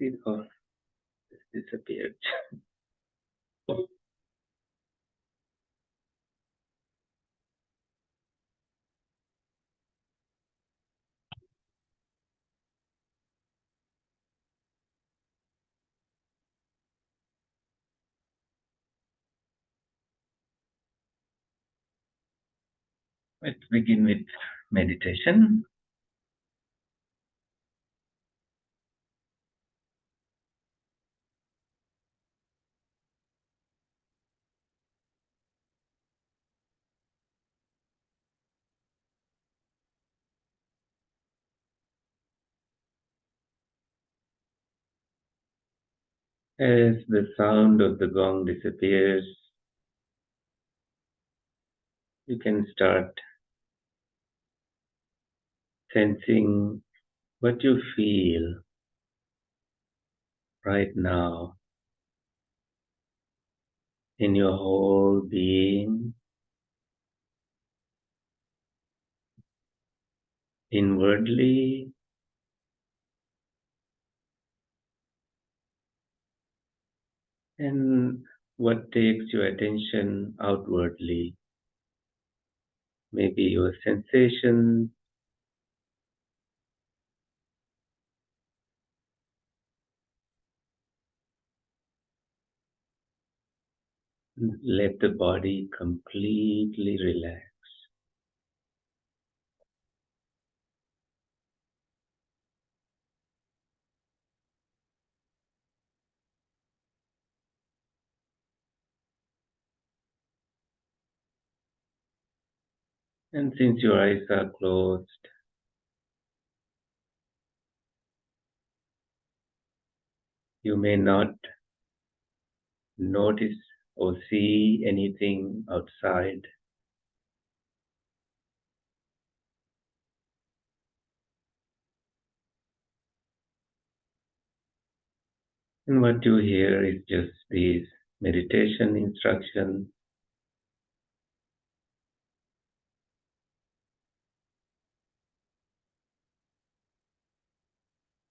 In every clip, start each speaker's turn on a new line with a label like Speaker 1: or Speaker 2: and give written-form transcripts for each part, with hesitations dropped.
Speaker 1: It all disappeared. Let's begin with meditation. As the sound of the gong disappears, you can start sensing what you feel right now in your whole being, inwardly and what takes your attention outwardly. Maybe your sensations, let the body completely relax. And since your eyes are closed, you may not notice or see anything outside. And what you hear is just these meditation instructions,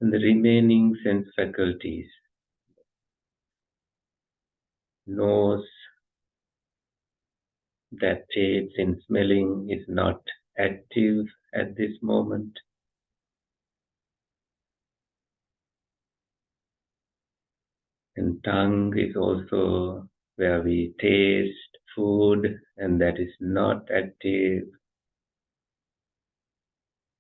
Speaker 1: and the remaining sense faculties, nose that aids in smelling is not active at this moment. And tongue is also where we taste food, and that is not active.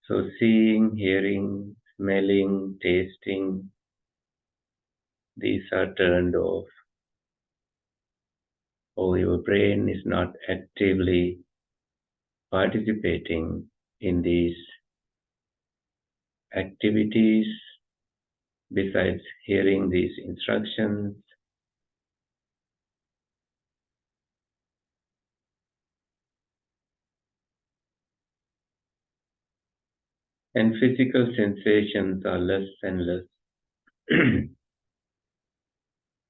Speaker 1: So seeing, hearing, smelling, tasting, these are turned off, or your brain is not actively participating in these activities besides hearing these instructions. And physical sensations are less and less.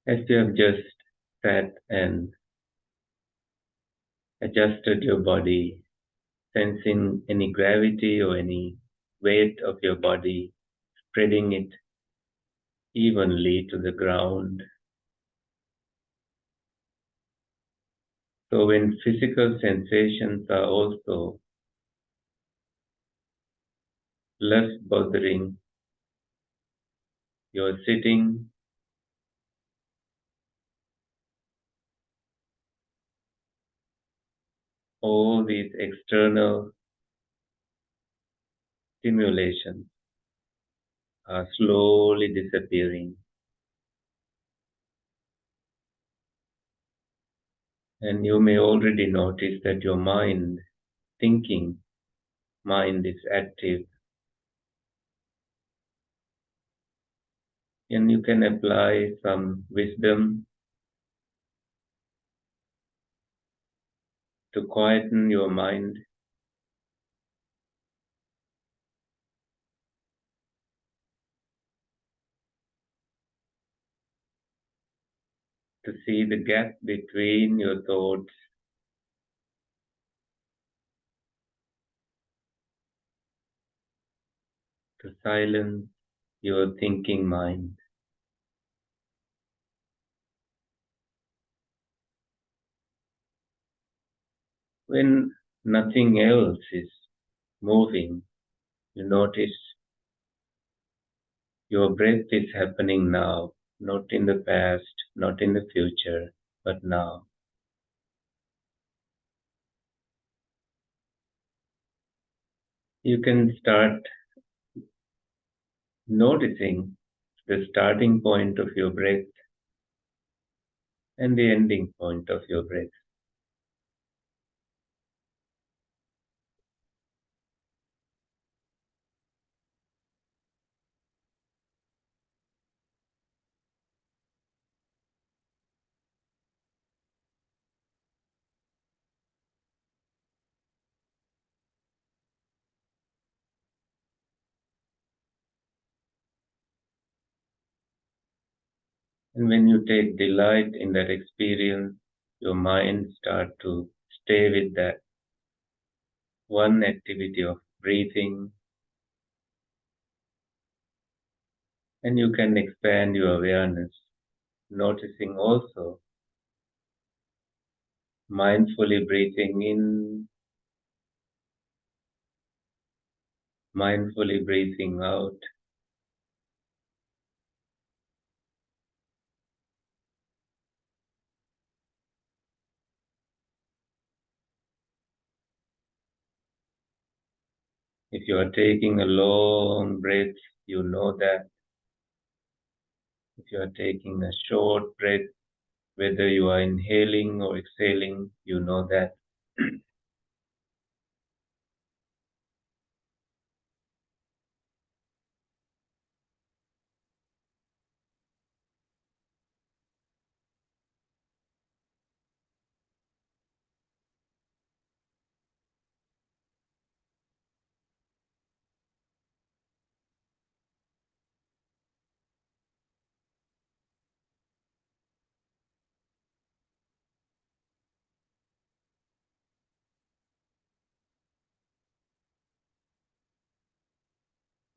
Speaker 1: As you have just sat and adjusted your body, sensing any gravity or any weight of your body, spreading it evenly to the ground. So when physical sensations are also less bothering, you're sitting, all these external stimulations are slowly disappearing. And you may already notice that your mind, thinking mind, is active. And you can apply some wisdom to quieten your mind, to see the gap between your thoughts, to silence your thinking mind. When nothing else is moving, you notice your breath is happening now, not in the past, not in the future, but now. You can start noticing the starting point of your breath and the ending point of your breath. And when you take delight in that experience, your mind starts to stay with that one activity of breathing, and you can expand your awareness, noticing also mindfully breathing in, mindfully breathing out. If you are taking a long breath, you know that. If you are taking a short breath, whether you are inhaling or exhaling, you know that.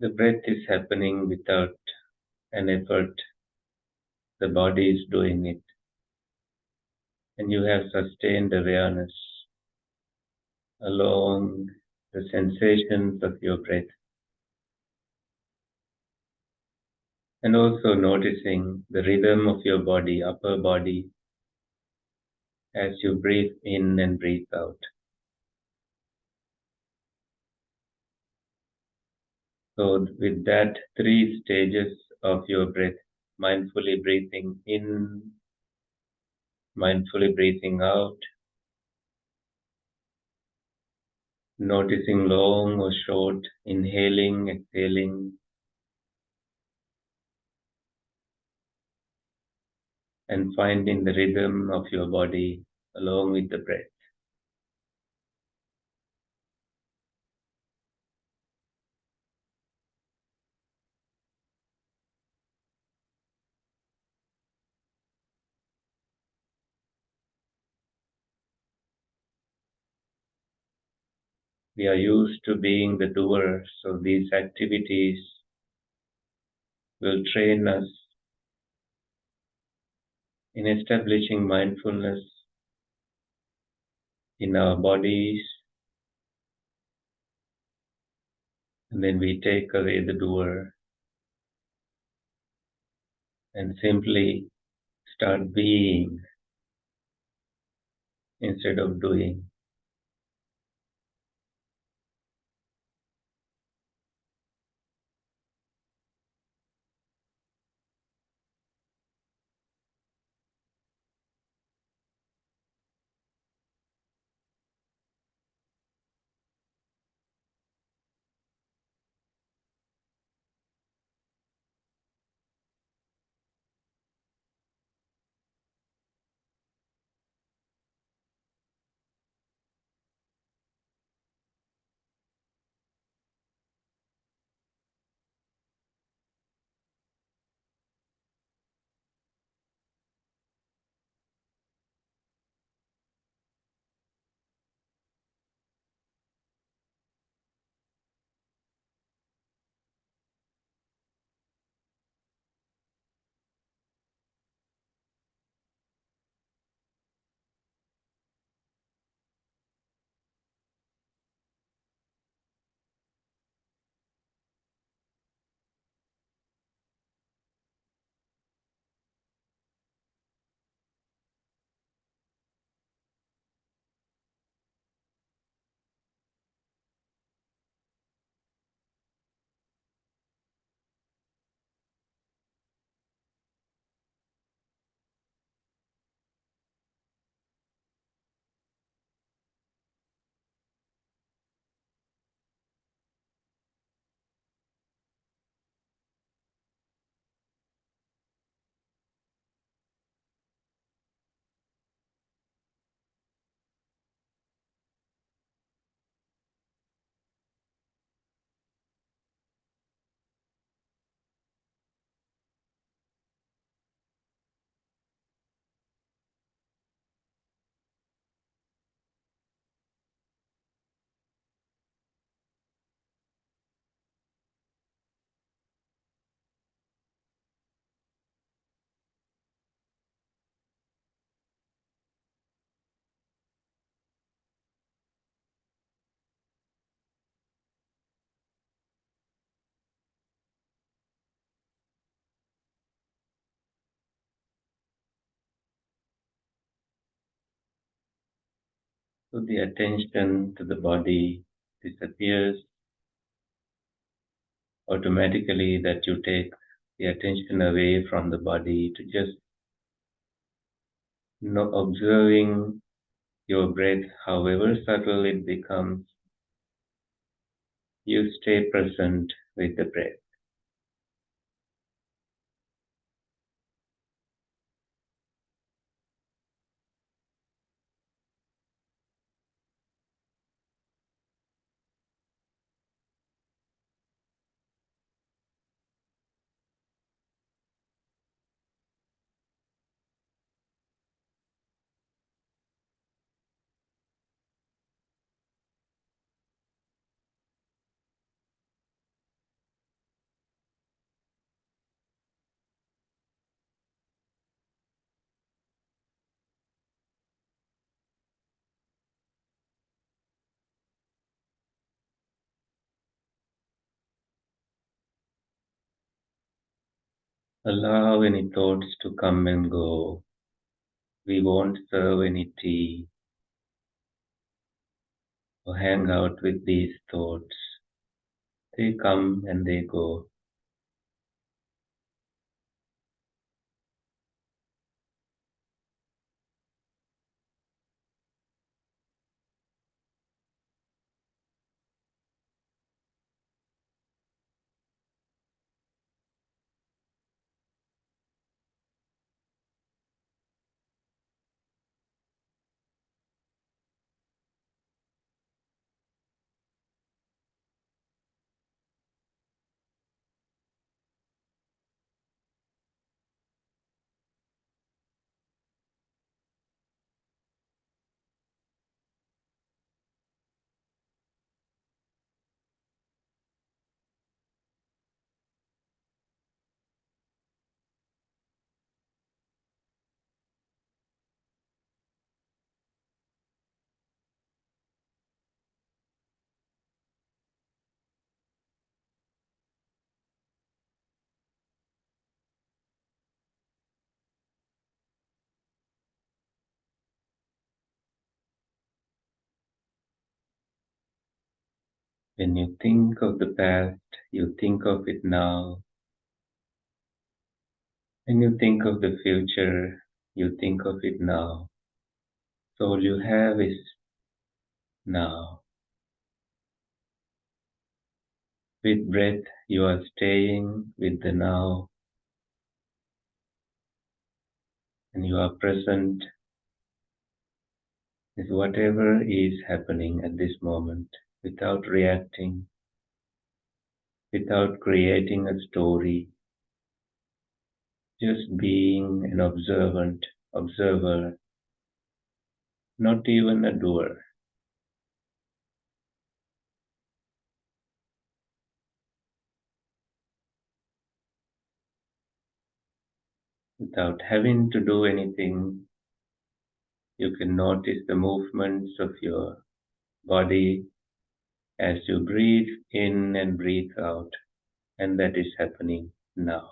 Speaker 1: The breath is happening without an effort. The body is doing it. And you have sustained awareness along the sensations of your breath. And also noticing the rhythm of your body, upper body, as you breathe in and breathe out. So with that three stages of your breath, mindfully breathing in, mindfully breathing out, noticing long or short, inhaling, exhaling, and finding the rhythm of your body along with the breath. We are used to being the doer, so these activities will train us in establishing mindfulness in our bodies, and then we take away the doer and simply start being instead of doing. So the attention to the body disappears automatically, that you take the attention away from the body to just observing your breath, however subtle it becomes. You stay present with the breath. Allow any thoughts to come and go. We won't serve any tea or hang out with these thoughts. They come and they go. When you think of the past, you think of it now. When you think of the future, you think of it now. So all you have is now. With breath, you are staying with the now, and you are present with whatever is happening at this moment without reacting, without creating a story, just being an observer, not even a doer. Without having to do anything, you can notice the movements of your body as you breathe in and breathe out, and that is happening now.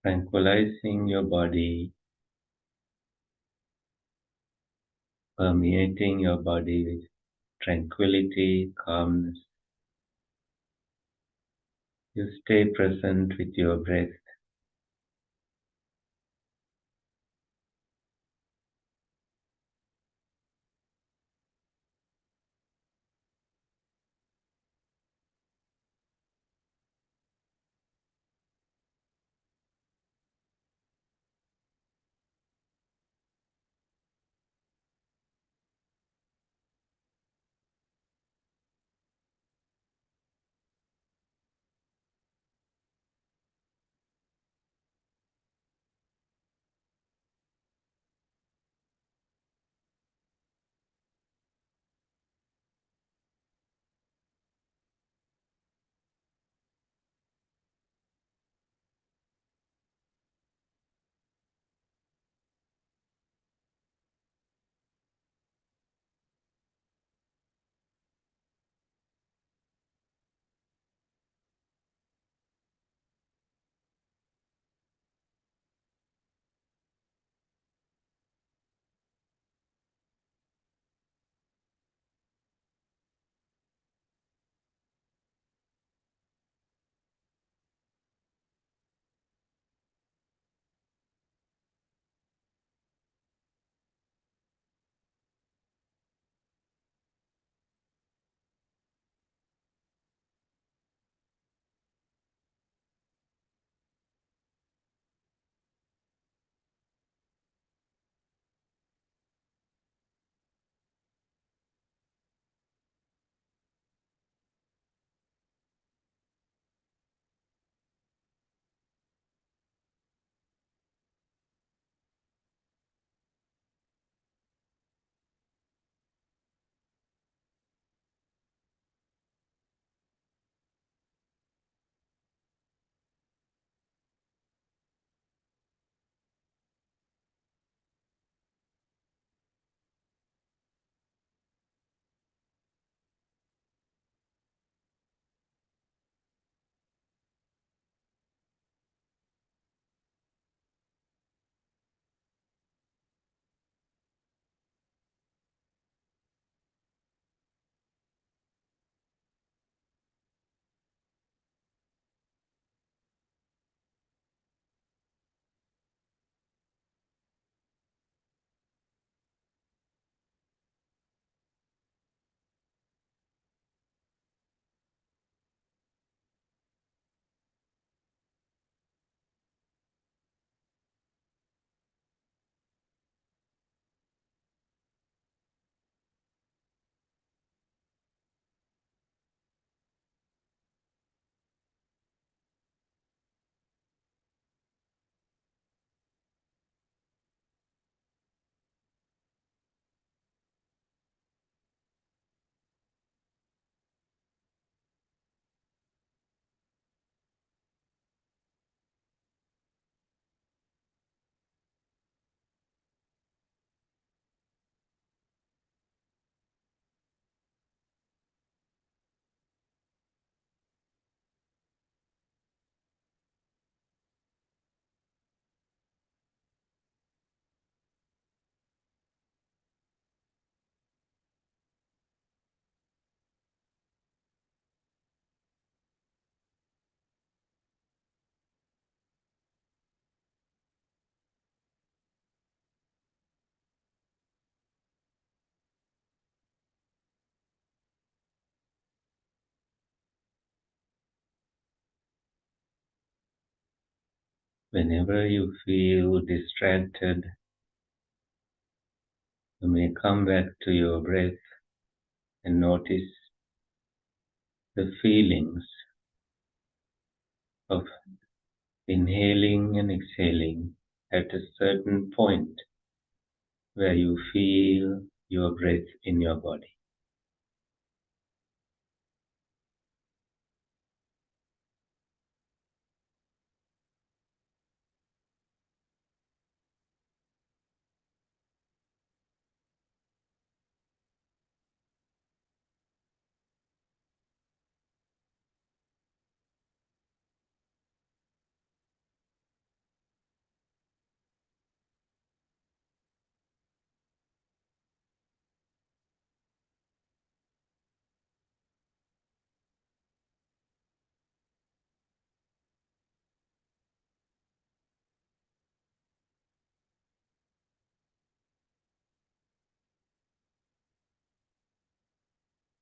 Speaker 1: tranquilizing your body, permeating your body with tranquility, calmness. You stay present with your breath. Whenever you feel distracted, you may come back to your breath and notice the feelings of inhaling and exhaling at a certain point where you feel your breath in your body.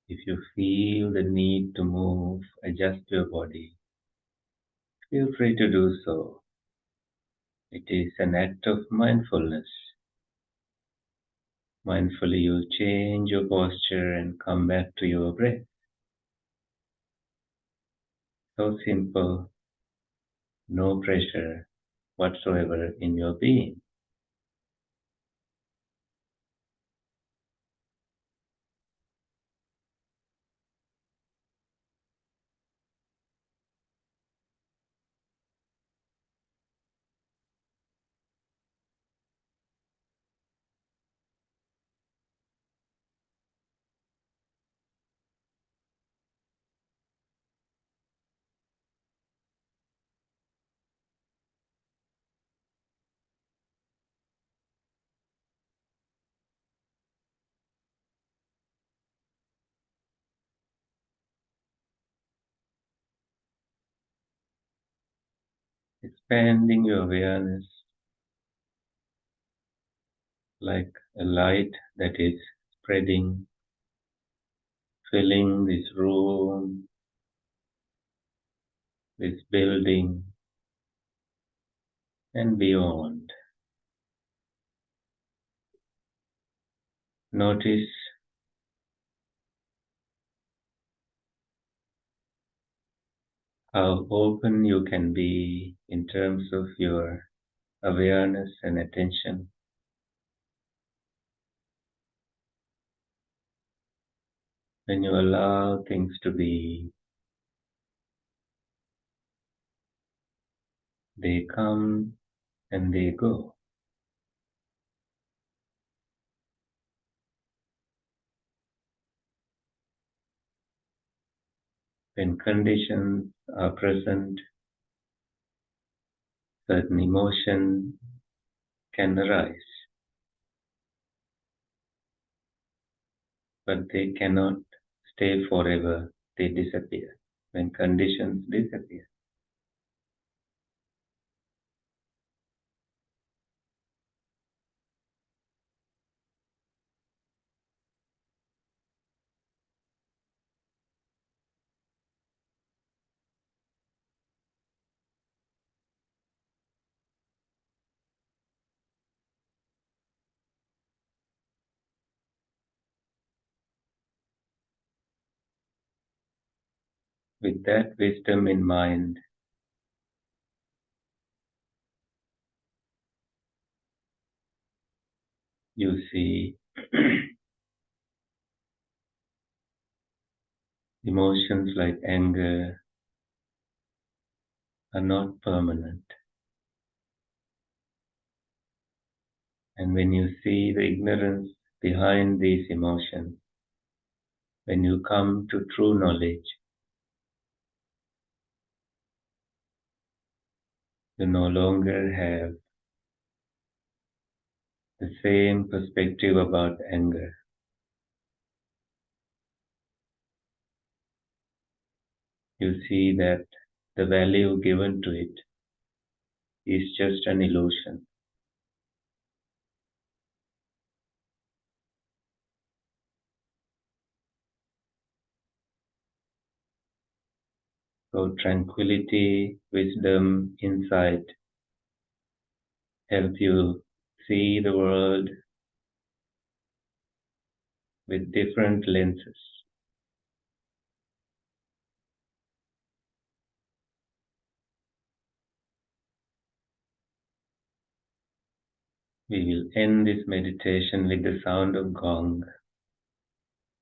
Speaker 1: If you feel the need to move, adjust your body, feel free to do so. It is an act of mindfulness. Mindfully you change your posture and come back to your breath. So simple, no pressure whatsoever in your being. Expanding your awareness like a light that is spreading, filling this room, this building, and beyond. Notice how open you can be in terms of your awareness and attention. When you allow things to be, they come and they go. When conditions are present, certain emotion can arise, but they cannot stay forever. They disappear. When conditions disappear, with that wisdom in mind, you see emotions like anger are not permanent. And when you see the ignorance behind these emotions, when you come to true knowledge, you no longer have the same perspective about anger. You see that the value given to it is just an illusion. So tranquility, wisdom, insight help you see the world with different lenses. We will end this meditation with the sound of gong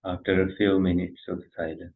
Speaker 1: after a few minutes of silence.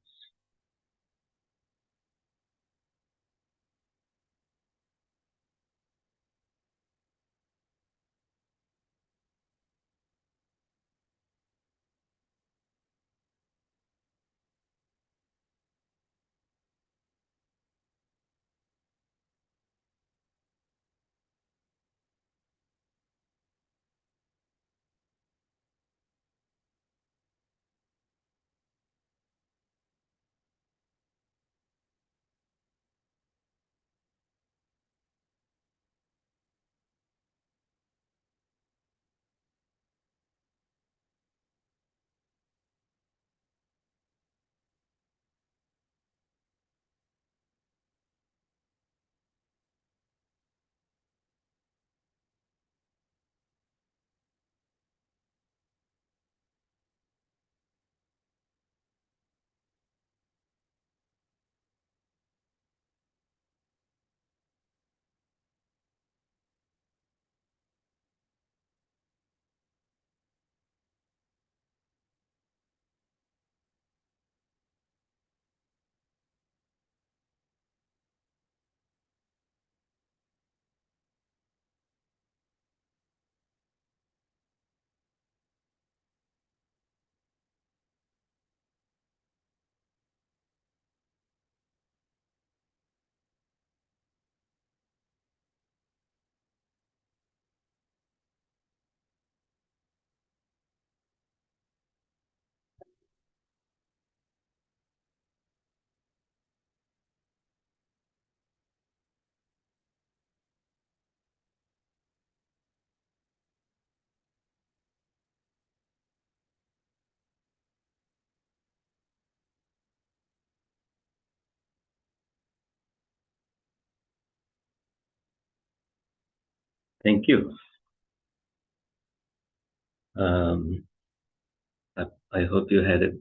Speaker 1: Thank you. I hope you had a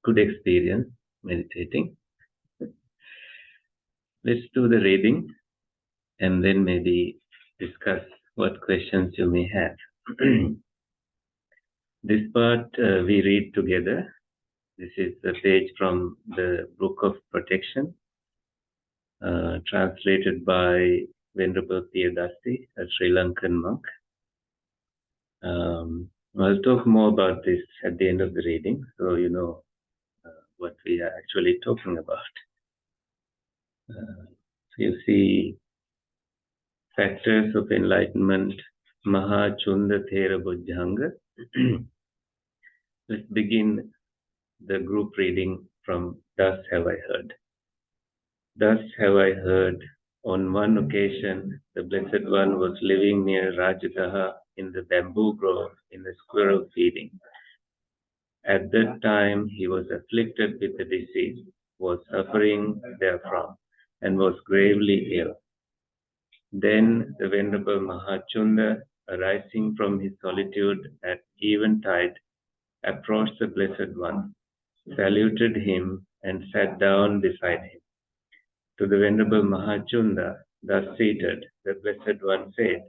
Speaker 1: good experience meditating. Let's do the reading and then maybe discuss what questions you may have. This part we read together. This is a page from the Book of Protection, translated by Venerable Thera, a Sri Lankan monk. I'll talk more about this at the end of the reading, so you know what we are actually talking about. So you see factors of enlightenment, Maha Cunda Thera Bojjhanga. Let's begin the group reading from Thus Have I Heard. Thus have I heard, on one occasion, the Blessed One was living near Rajagaha in the bamboo grove in the squirrel feeding. At that time, he was afflicted with a disease, was suffering therefrom, and was gravely ill. Then the Venerable Maha Cunda, arising from his solitude at eventide, approached the Blessed One, saluted him, and sat down beside him. To the Venerable Maha Cunda, thus seated, the Blessed One said,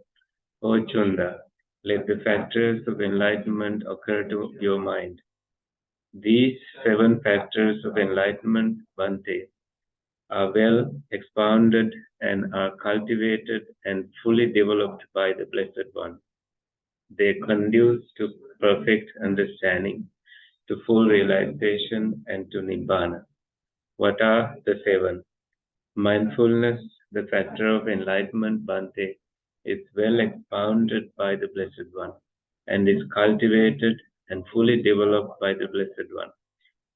Speaker 1: O Cunda, let the factors of enlightenment occur to your mind. These 7 factors of enlightenment, Bhante, are well expounded and are cultivated and fully developed by the Blessed One. They conduce to perfect understanding, to full realization, and to Nibbana. What are the 7? Mindfulness, the factor of enlightenment, Bhante, is well expounded by the Blessed One and is cultivated and fully developed by the Blessed One.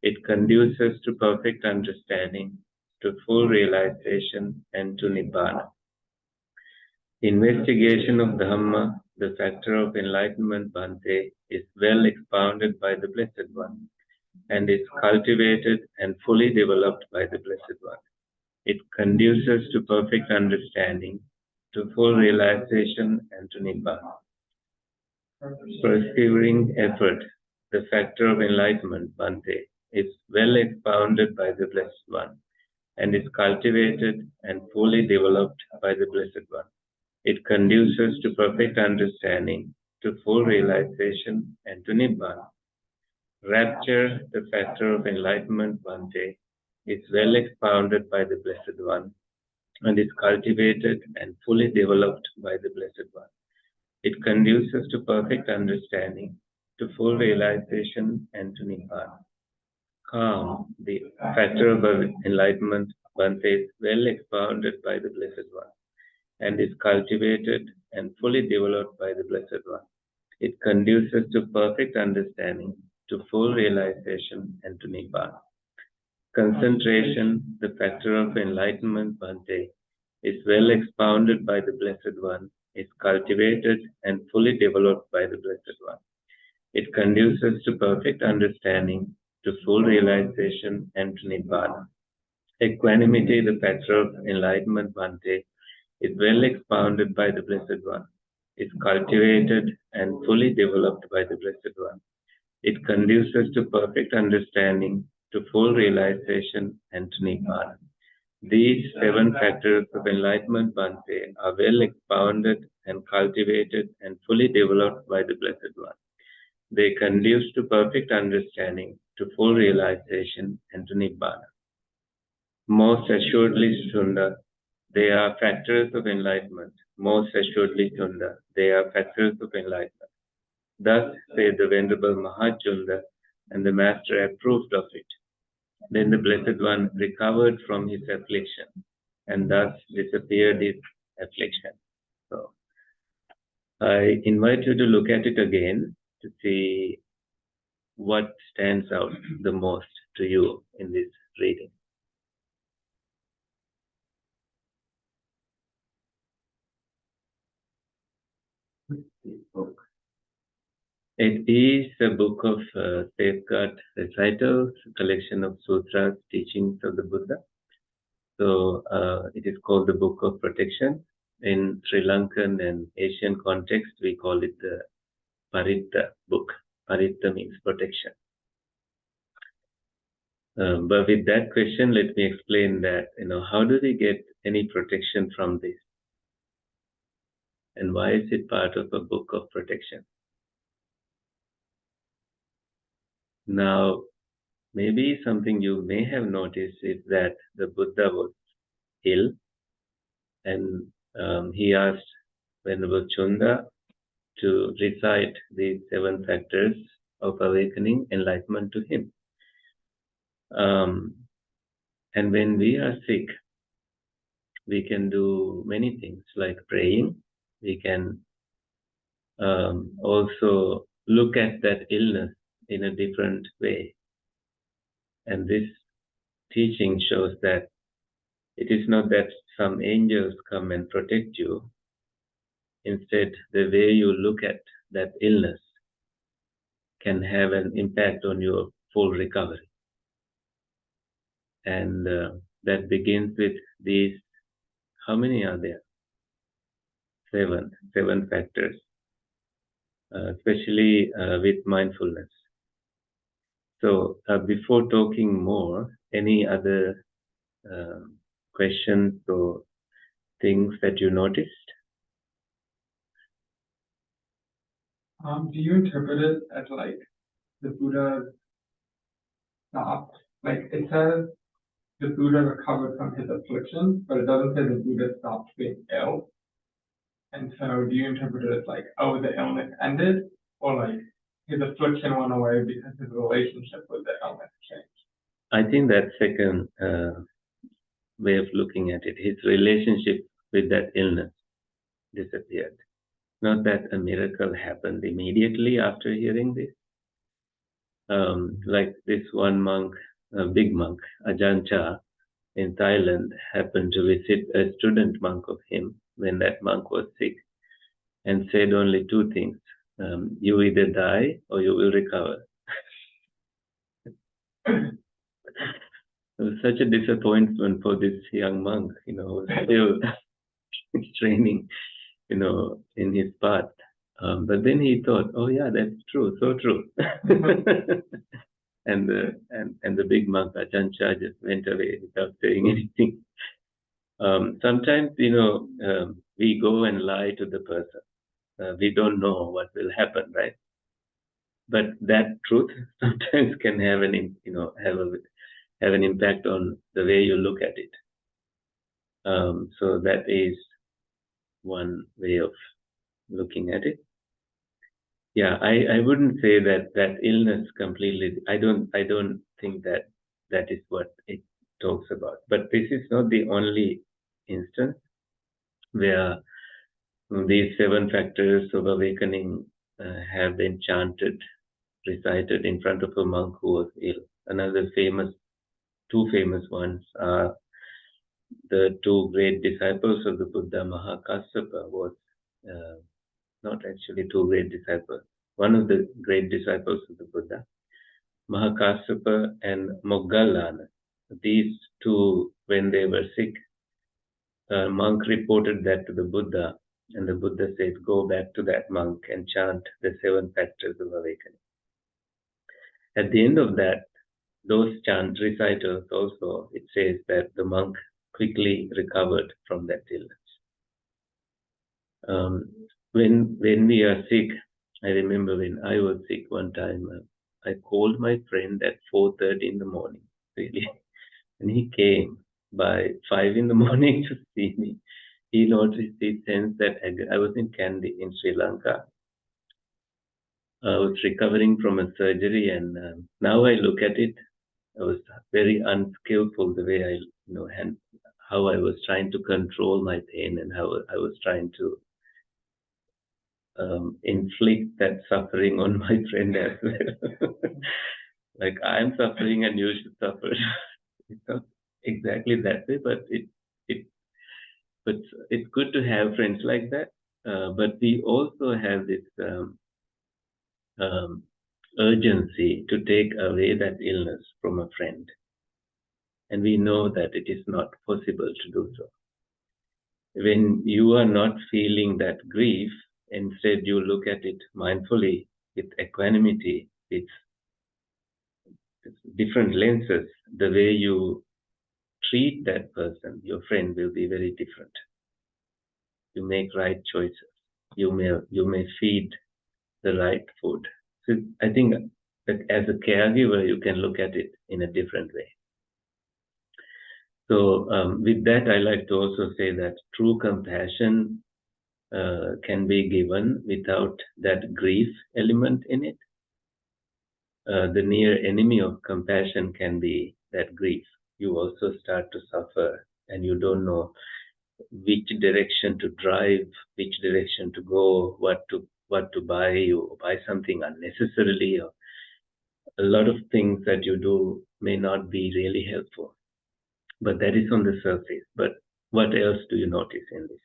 Speaker 1: It conduces to perfect understanding, to full realization, and to Nibbana. Investigation of Dharma, the factor of enlightenment, Bhante, is well expounded by the Blessed One and is cultivated and fully developed by the Blessed One. It conduces to perfect understanding, to full realization, and to Nibbana. Persevering effort, the factor of enlightenment, Bhante, is well expounded by the Blessed One and is cultivated and fully developed by the Blessed One. It conduces to perfect understanding, to full realization, and to Nibbana. Rapture, the factor of enlightenment, Bhante, is well expounded by the Blessed One and is cultivated and fully developed by the Blessed One. It conduces to perfect understanding, to full realization, and to Nibbana. Calm, the factor of enlightenment, Bhante, is well expounded by the Blessed One and is cultivated and fully developed by the Blessed One. It conduces to perfect understanding, to full realization, and to Nibbana. Concentration, the factor of enlightenment, Bhante, is well expounded by the Blessed One, is cultivated and fully developed by the Blessed One. It conduces to perfect understanding, to full realization, and to Nibbana. Equanimity, the factor of enlightenment, Bhante, is well expounded by the Blessed One, is cultivated and fully developed by the Blessed One. It conduces to perfect understanding, to full realization, and to Nibbana. These 7 factors of enlightenment, Bhante, are well expounded and cultivated and fully developed by the Blessed One. They conduce to perfect understanding, to full realization, and to Nibbana. Most assuredly, Cunda, they are factors of enlightenment. Most assuredly, Cunda, they are factors of enlightenment. Thus said the Venerable Maha Cunda, and the Master approved of it. Then the Blessed One recovered from his affliction, and thus disappeared his affliction. So, I invite you to look at it again to see what stands out the most to you in this reading. It is a book of safeguard recitals, a collection of sutras, teachings of the Buddha. So it is called the Book of Protection. In Sri Lankan and Asian context, we call it the Paritta book. Paritta means protection. But with that question, let me explain that, how do we get any protection from this? And why is it part of a book of protection? Now, maybe something you may have noticed is that the Buddha was ill, and he asked Venerable Cunda to recite the 7 factors of awakening enlightenment to him. And when we are sick, we can do many things like praying. We can also look at that illness in a different way. And this teaching shows that it is not that some angels come and protect you. Instead, the way you look at that illness can have an impact on your full recovery. And that begins with these, how many are there? 7 factors, especially with mindfulness. So before talking more, any other questions or things that you noticed?
Speaker 2: Do you interpret it as like the Buddha stopped? Like it says the Buddha recovered from his affliction, but it doesn't say the Buddha stopped being ill. And so do you interpret it as like, oh, the illness ended? Or like his affliction went away because his relationship with the illness changed?
Speaker 1: I think that second way of looking at it, his relationship with that illness disappeared. Not that a miracle happened immediately after hearing this. Like this one monk, a big monk, Ajahn Chah, in Thailand, happened to visit a student monk of him when that monk was sick, and said only 2 things. You either die or you will recover. It was such a disappointment for this young monk, still training, in his path. But then he thought, oh yeah, that's true, so true. and the big monk Ajahn Chah just went away without saying anything. Sometimes, we go and lie to the person. We don't know what will happen, right? But that truth sometimes can have an impact on the way you look at it. So that is one way of looking at it. Yeah, I wouldn't say that illness completely. I don't think that is what it talks about. But this is not the only instance where these 7 factors of awakening have been chanted, recited in front of a monk who was ill. Another 2 famous ones are the 2 great disciples of the Buddha. Maha Kassapa was not actually 2 great disciples. One of the great disciples of the Buddha, Maha Kassapa and Moggallana. These 2, when they were sick, a monk reported that to the Buddha, and the Buddha said, go back to that monk and chant the 7 factors of awakening. At the end of that, those chant recitals also, it says that the monk quickly recovered from that illness. When we are sick, I remember when I was sick one time, I called my friend at 4:30 in the morning, really, and he came by 5 in the morning to see me. He noticed, he sensed that I was in Kandy in Sri Lanka. I was recovering from a surgery, and now I look at it, I was very unskillful the way and how I was trying to control my pain, and how I was trying to inflict that suffering on my friend as well. Like, I'm suffering and you should suffer. It's not exactly that way, but it's good to have friends like that. But we also have this urgency to take away that illness from a friend. And we know that it is not possible to do so. when you are not feeling that grief, instead you look at it mindfully with equanimity, with different lenses, the way you treat that person, your friend, will be very different. You make right choices. You may feed the right food. So I think that as a caregiver, you can look at it in a different way. So with that, I like to also say that true compassion can be given without that grief element in it. The near enemy of compassion can be that grief. You also start to suffer and you don't know which direction to drive, which direction to go, what to buy. You buy something unnecessarily, or a lot of things that you do may not be really helpful. But that is on the surface. But what else do you notice in this?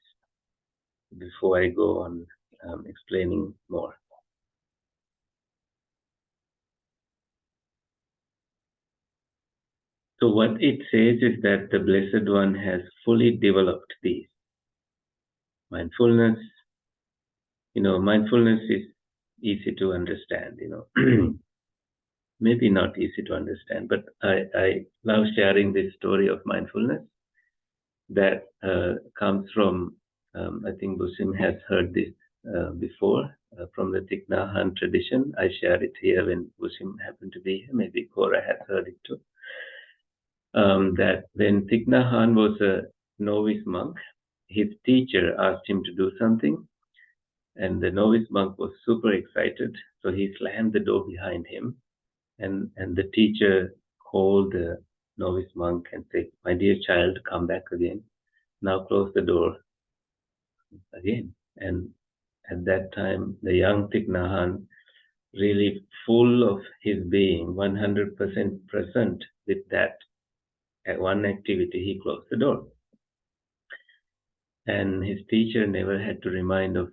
Speaker 1: Before I go on explaining more. So what it says is that the Blessed One has fully developed these. Mindfulness, mindfulness is easy to understand, maybe not easy to understand, but I love sharing this story of mindfulness that comes from, I think Busim has heard this before, from the Thich Nhat Hanh tradition. I share it here when Busim happened to be here. Maybe Cora has heard it too. That when Thich Nhat Hanh was a novice monk, his teacher asked him to do something, and the novice monk was super excited, so he slammed the door behind him, and the teacher called the novice monk and said, "My dear child, come back again. Now close the door again." And at that time, the young Thich Nhat Hanh, really full of his being, 100% present with that one activity, he closed the door. And his teacher never had to remind of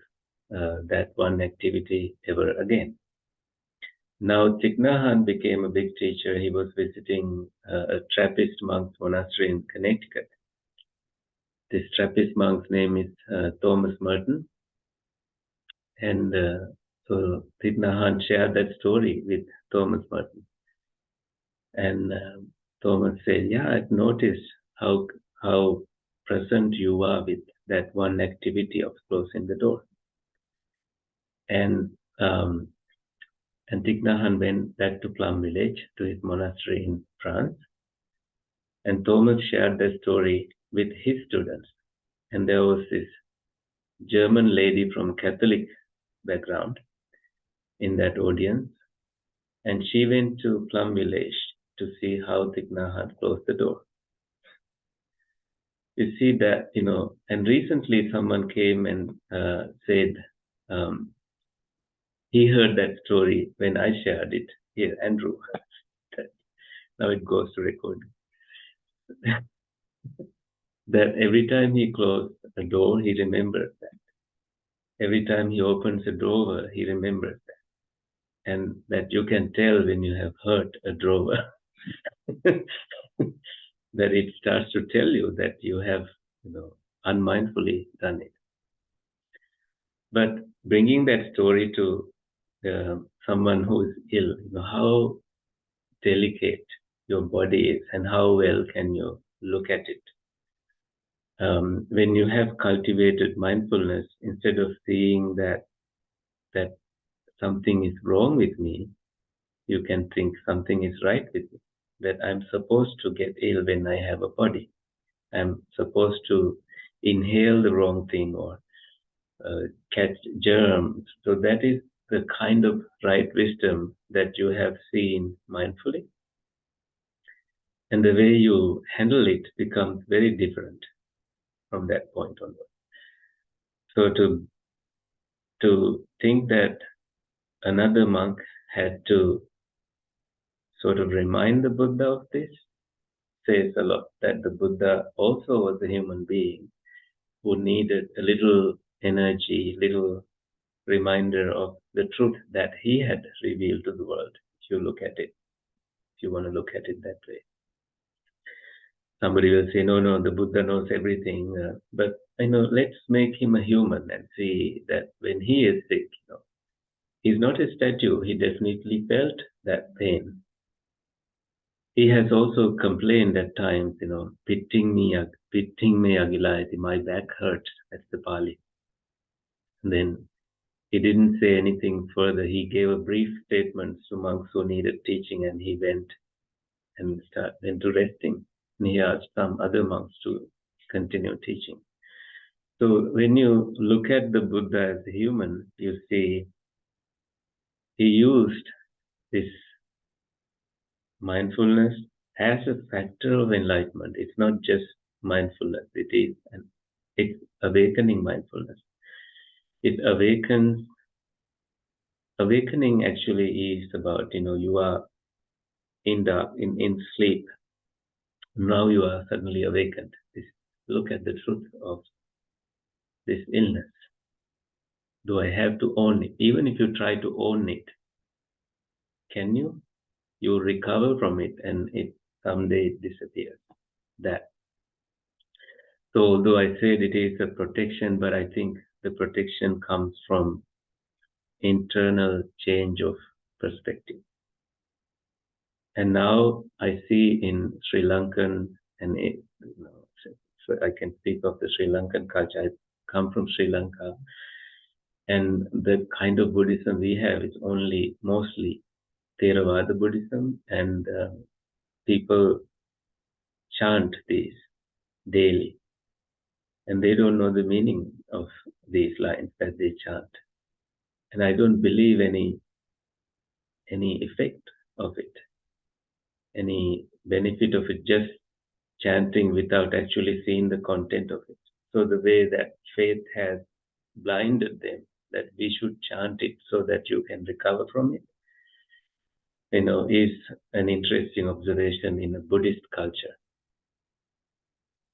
Speaker 1: that one activity ever again. Now, Thich Nhat Hanh became a big teacher. He was visiting a Trappist monk's monastery in Connecticut. This Trappist monk's name is Thomas Merton. And so Thich Nhat Hanh shared that story with Thomas Merton. And Thomas said, "Yeah, I've noticed how present you are with that one activity of closing the door." And Thich Nhat Hanh went back to Plum Village, to his monastery in France. And Thomas shared that story with his students. And there was this German lady from Catholic background in that audience. And she went to Plum Village to see how Thich Nhat Hanh closed the door. You see that, and recently someone came and said, he heard that story when I shared it. Here, Andrew. Now it goes to recording. That every time he closed a door, he remembers that. Every time he opens a drawer, he remembers that. And that you can tell when you have hurt a drawer, that it starts to tell you that you have, unmindfully done it. But bringing that story to someone who is ill, how delicate your body is and how well can you look at it. When you have cultivated mindfulness, instead of seeing that something is wrong with me, you can think something is right with me, that I'm supposed to get ill when I have a body. I'm supposed to inhale the wrong thing or catch germs. So that is the kind of right wisdom that you have seen mindfully. And the way you handle it becomes very different from that point onward. So to think that another monk had to sort of remind the Buddha of this says a lot, that the Buddha also was a human being who needed a little energy, little reminder of the truth that he had revealed to the world, if you look at it, if you want to look at it that way. Somebody will say, no, the Buddha knows everything. But let's make him a human and see that when he is sick, he's not a statue. He definitely felt that pain. He has also complained at times, pitting me agilayati, my back hurts. That's the Pali. And then he didn't say anything further. He gave a brief statement to monks who needed teaching, and he went to resting. And he asked some other monks to continue teaching. So when you look at the Buddha as a human, you see he used this mindfulness as a factor of enlightenment. It's not just mindfulness, it's awakening mindfulness. Awakening actually is about, you are in sleep. Now you are suddenly awakened. Look at the truth of this illness. Do I have to own it? Even if you try to own it, can you? You recover from it and it someday disappears. So although I said it is a protection, but I think the protection comes from internal change of perspective. And now I see in Sri Lankan, so I can speak of the Sri Lankan culture. I come from Sri Lanka, and the kind of Buddhism we have is mostly Theravada Buddhism, and people chant these daily, and they don't know the meaning of these lines that they chant. And I don't believe any effect of it, any benefit of it, just chanting without actually seeing the content of it. So the way that faith has blinded them, that we should chant it so that you can recover from it, is an interesting observation in a Buddhist culture.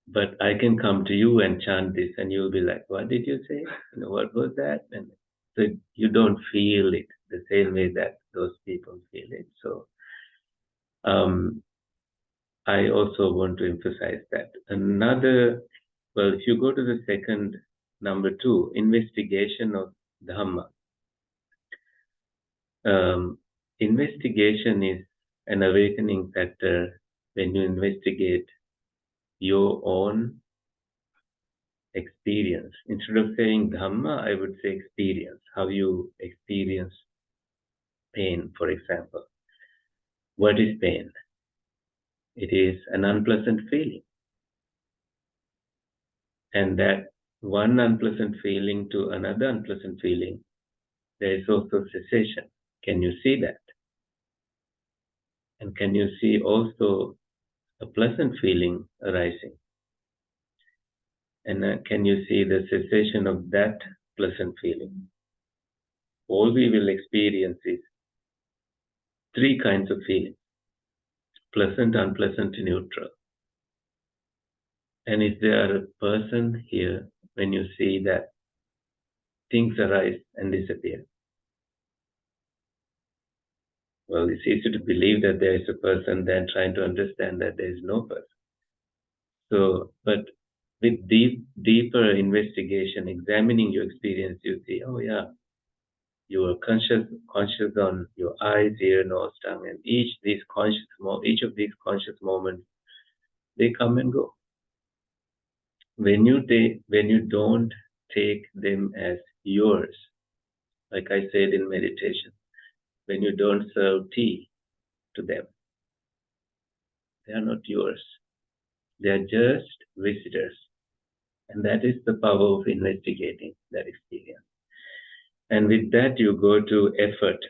Speaker 1: But I can come to you and chant this, and you'll be like, what did you say? What was that? And so you don't feel it the same way that those people feel it. So I also want to emphasize that. If you go to the second, number 2, investigation of Dharma. Investigation is an awakening factor when you investigate your own experience. Instead of saying Dhamma, I would say experience. How you experience pain, for example. What is pain? It is an unpleasant feeling. And that one unpleasant feeling to another unpleasant feeling, there is also cessation. Can you see that? And can you see also a pleasant feeling arising? And can you see the cessation of that pleasant feeling? All we will experience is 3 kinds of feelings: pleasant, unpleasant, neutral. And is there a person here when you see that things arise and disappear? Well, it's easy to believe that there is a person than trying to understand that there is no person. So, but with deeper investigation, examining your experience, you see, oh yeah, you are conscious on your eyes, ear, nose, tongue, and each of these conscious moments, they come and go. When you don't take them as yours, like I said in meditation, when you don't serve tea to them, they are not yours. They are just visitors. And that is the power of investigating that experience. And with that, you go to effort.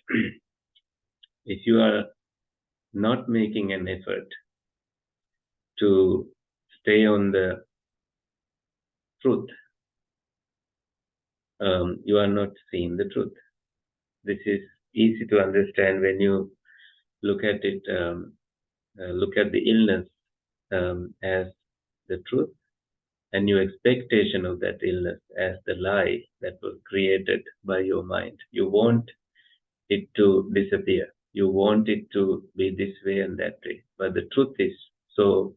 Speaker 1: If you are not making an effort to stay on the truth, you are not seeing the truth. This is easy to understand when you look at it, look at the illness as the truth, and your expectation of that illness as the lie that was created by your mind. You want it to disappear. You want it to be this way and that way. But the truth is so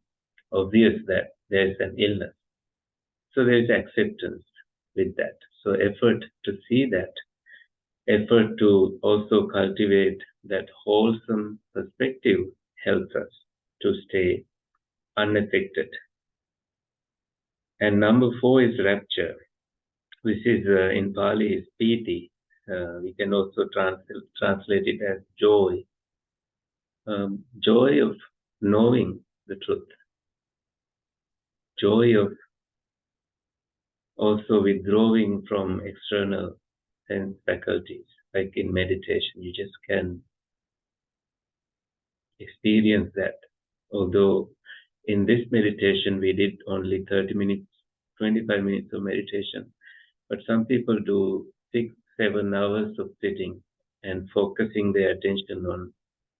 Speaker 1: obvious that there is an illness. So there is acceptance with that. So effort to see that, effort to also cultivate that wholesome perspective helps us to stay unaffected. And number 4 is rapture, which is in Pali is piti. We can also translate it as joy. Joy of knowing the truth. Joy of also withdrawing from external sense faculties. Like in meditation, you just can experience that. Although in this meditation, we did only 30 minutes, 25 minutes of meditation, but some people do 6-7 hours of sitting and focusing their attention on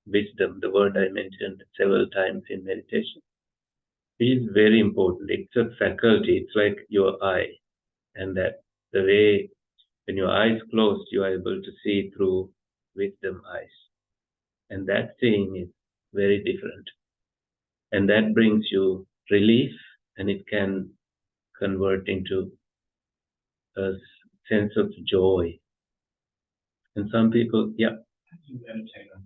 Speaker 1: wisdom, the word I mentioned several times in meditation. It is very important. It's a faculty. It's like your eye, and that the way when your eyes closed, you are able to see through wisdom eyes, and that seeing is very different, and that brings you relief, and it can convert into a sense of joy. And some people, yeah.
Speaker 2: How do you meditate on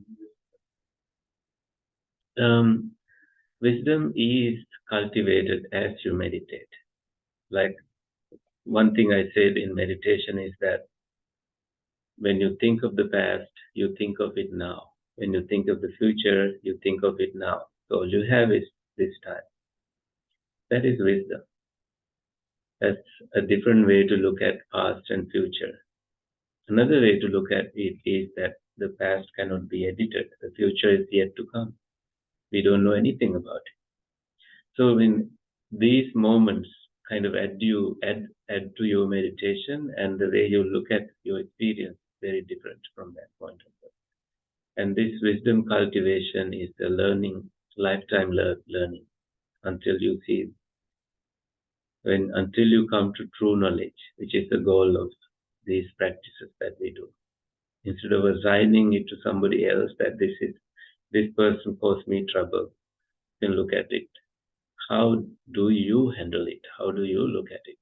Speaker 1: Wisdom is cultivated as you meditate. Like one thing I said in meditation is that when you think of the past, you think of it now. When you think of the future, you think of it now. So all you have is this time. That is wisdom. That's a different way to look at past and future. Another way to look at it is that the past cannot be edited. The future is yet to come. We don't know anything about it. So when these moments kind of add to your meditation, and the way you look at your experience very different from that point of view. And this wisdom cultivation is a learning, lifetime learning, until you see, until you come to true knowledge, which is the goal of these practices that we do. Instead of assigning it to somebody else that this person caused me trouble, you can look at it. How do you handle it? How do you look at it?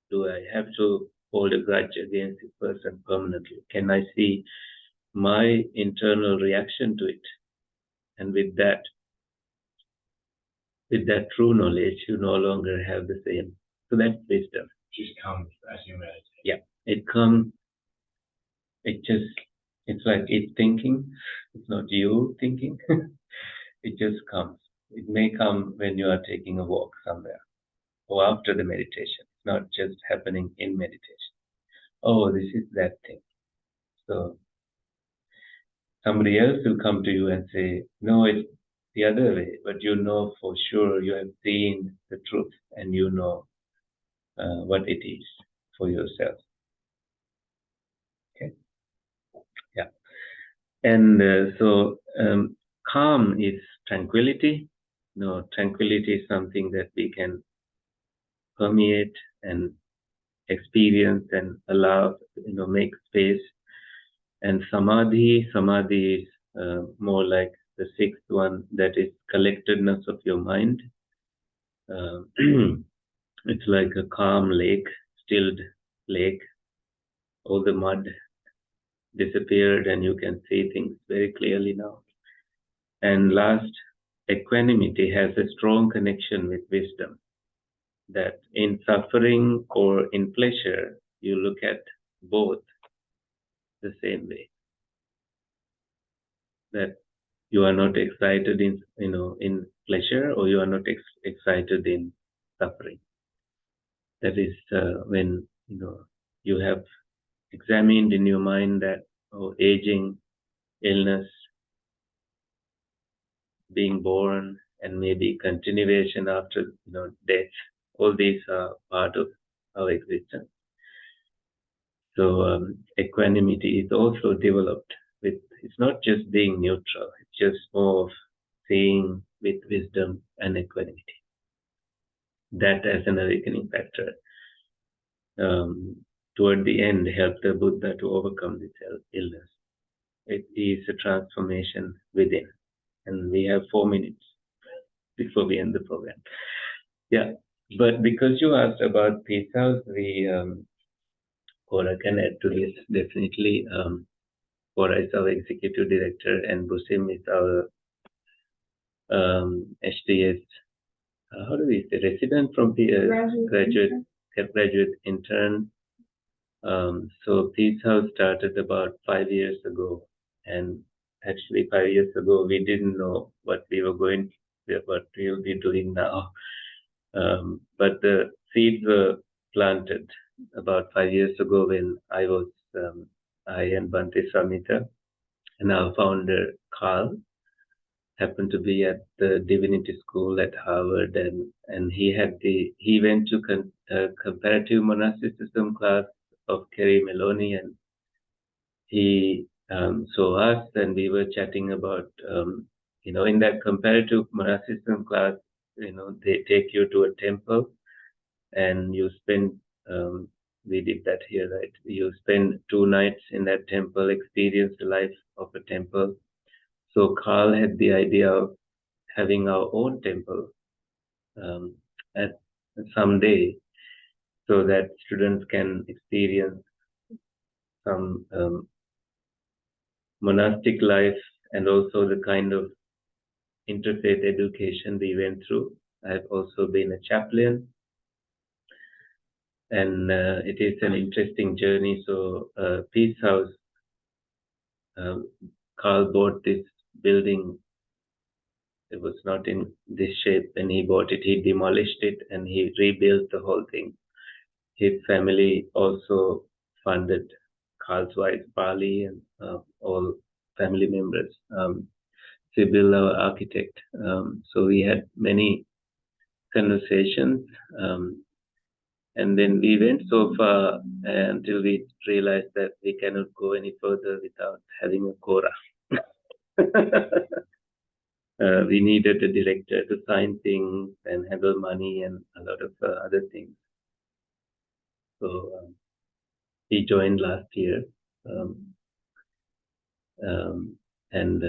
Speaker 1: Do I have to hold a grudge against this person permanently? Can I see my internal reaction to it? And with that true knowledge, you no longer have the same. So that's wisdom.
Speaker 2: It just comes as you meditate.
Speaker 1: Yeah, it comes. It's like it's thinking. It's not you thinking. It just comes. It may come when you are taking a walk somewhere or after the meditation. It's not just happening in meditation. Oh, this is that thing. So somebody else will come to you and say, no, it's the other way, but you know for sure you have seen the truth and you know what it is for yourself. Okay. Yeah. And so calm is tranquility. No, tranquility is something that we can permeate and experience and allow, make space. And samadhi is more like the 6th one, that is collectedness of your mind. It's like a calm lake, stilled lake. All the mud disappeared and you can see things very clearly now. And last, equanimity has a strong connection with wisdom, that in suffering or in pleasure, you look at both the same way. That you are not excited in pleasure, or you are not excited in suffering. That is when you have examined in your mind that aging, illness, being born, and maybe continuation after death. All these are part of our existence. So equanimity is also developed with. It's not just being neutral. It's just more of seeing with wisdom and equanimity. That as an awakening factor. Toward the end, helped the Buddha to overcome this illness. It is a transformation within. And we have 4 minutes. before we end the program. Yeah, but because you asked about Peace House, Cora can add to this definitely. Cora is our executive director, and Busim is our HDS. How do we say resident from the graduate intern. So Peace House started about 5 years ago, and actually 5 years ago we didn't know what we'll be doing now. But the seeds were planted about 5 years ago when I and Bhante Samita and our founder Carl happened to be at the divinity school at Harvard, and he went to comparative monasticism class of Kerry Maloney, and he saw us, and we were chatting about in that comparative monasticism class, they take you to a temple and you spend we did that here, right? You spend 2 nights in that temple, experience the life of a temple. So Carl had the idea of having our own temple at someday, so that students can experience some monastic life and also the kind of interfaith education we went through. I've also been a chaplain, and it is an interesting journey. So Peace House, Carl bought this building. It was not in this shape when he bought it. He demolished it and he rebuilt the whole thing. His family also funded Carl's wife, Bali, and all family members. Sibyl, our architect. So we had many conversations. And then we went so far until we realized that we cannot go any further without having a Quora. We needed a director to sign things and handle money and a lot of other things. So he joined last year, and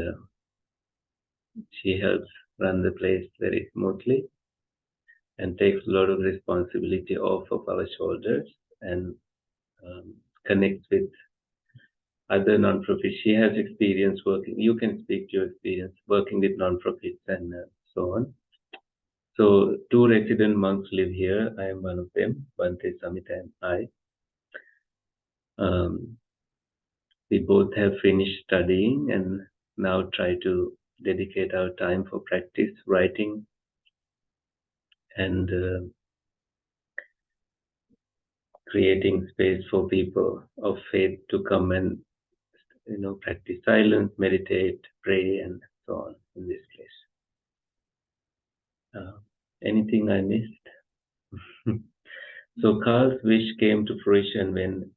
Speaker 1: she helps run the place very smoothly and takes a lot of responsibility off of our shoulders, and connects with other non-profits. She has experience working. You can speak to your experience working with non-profits and so on. So 2 resident monks live here. I am one of them, Bhante, Samita, and I. We both have finished studying and now try to dedicate our time for practice, writing, and creating space for people of faith to come and practice silence, meditate, pray, and so on in this place. Anything I missed? So Carl's wish came to fruition when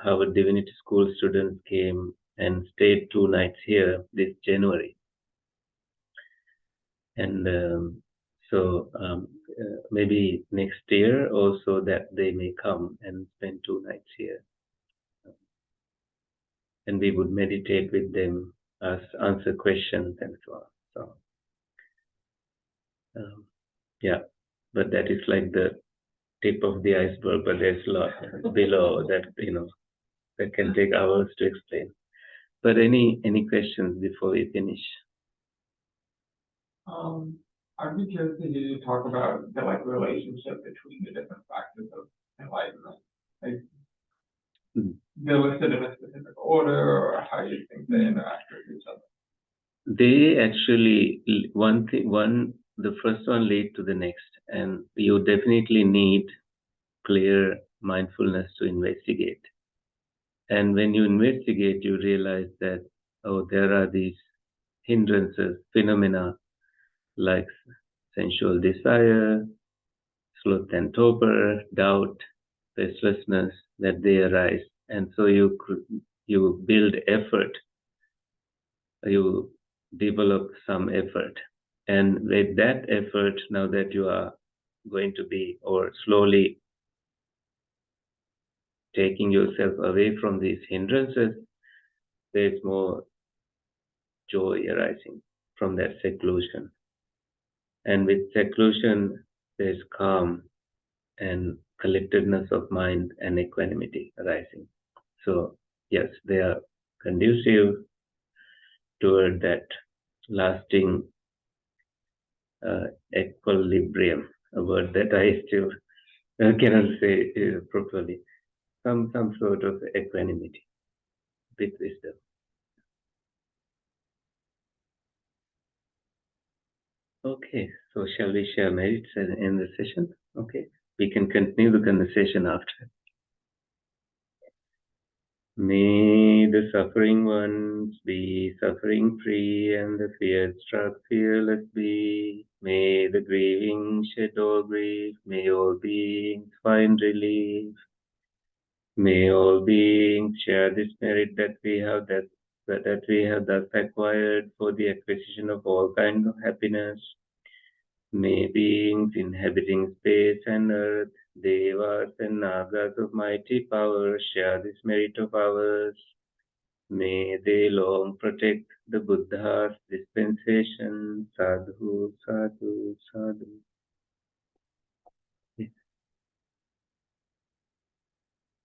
Speaker 1: Harvard Divinity School students came and stayed 2 nights here this January. And so maybe next year also that they may come and spend 2 nights here. And we would meditate with them, answer questions and so on. So yeah, but that is like the tip of the iceberg, but there's a lot below that, that can take hours to explain. But any questions before we finish?
Speaker 2: I'd be curious to hear you talk about the relationship between the different factors of enlightenment. They're listed in a specific order, or how you think they interact with each other?
Speaker 1: They actually, the first one lead to the next, and you definitely need clear mindfulness to investigate. And when you investigate, you realize that, there are these hindrances, phenomena like sensual desire, sloth and torpor, doubt, restlessness, that they arise. And so you build effort, you develop some effort. And with that effort, now that you are going to be, or slowly taking yourself away from these hindrances, there's more joy arising from that seclusion. And with seclusion, there's calm and collectedness of mind and equanimity arising. So, yes, they are conducive toward that lasting equilibrium, a word that I still cannot say properly. Some sort of equanimity with wisdom. Okay, so shall we share merits in the session? Okay, we can continue the conversation after. May the suffering ones be suffering free and the fear struck fearless be. May the grieving shed all grief. May all beings find relief. May all beings share this merit that we have thus acquired for the acquisition of all kinds of happiness. May beings inhabiting space and earth, devas and nagas of mighty power share this merit of ours. May they long protect the Buddha's dispensation. Sadhu, sadhu, sadhu.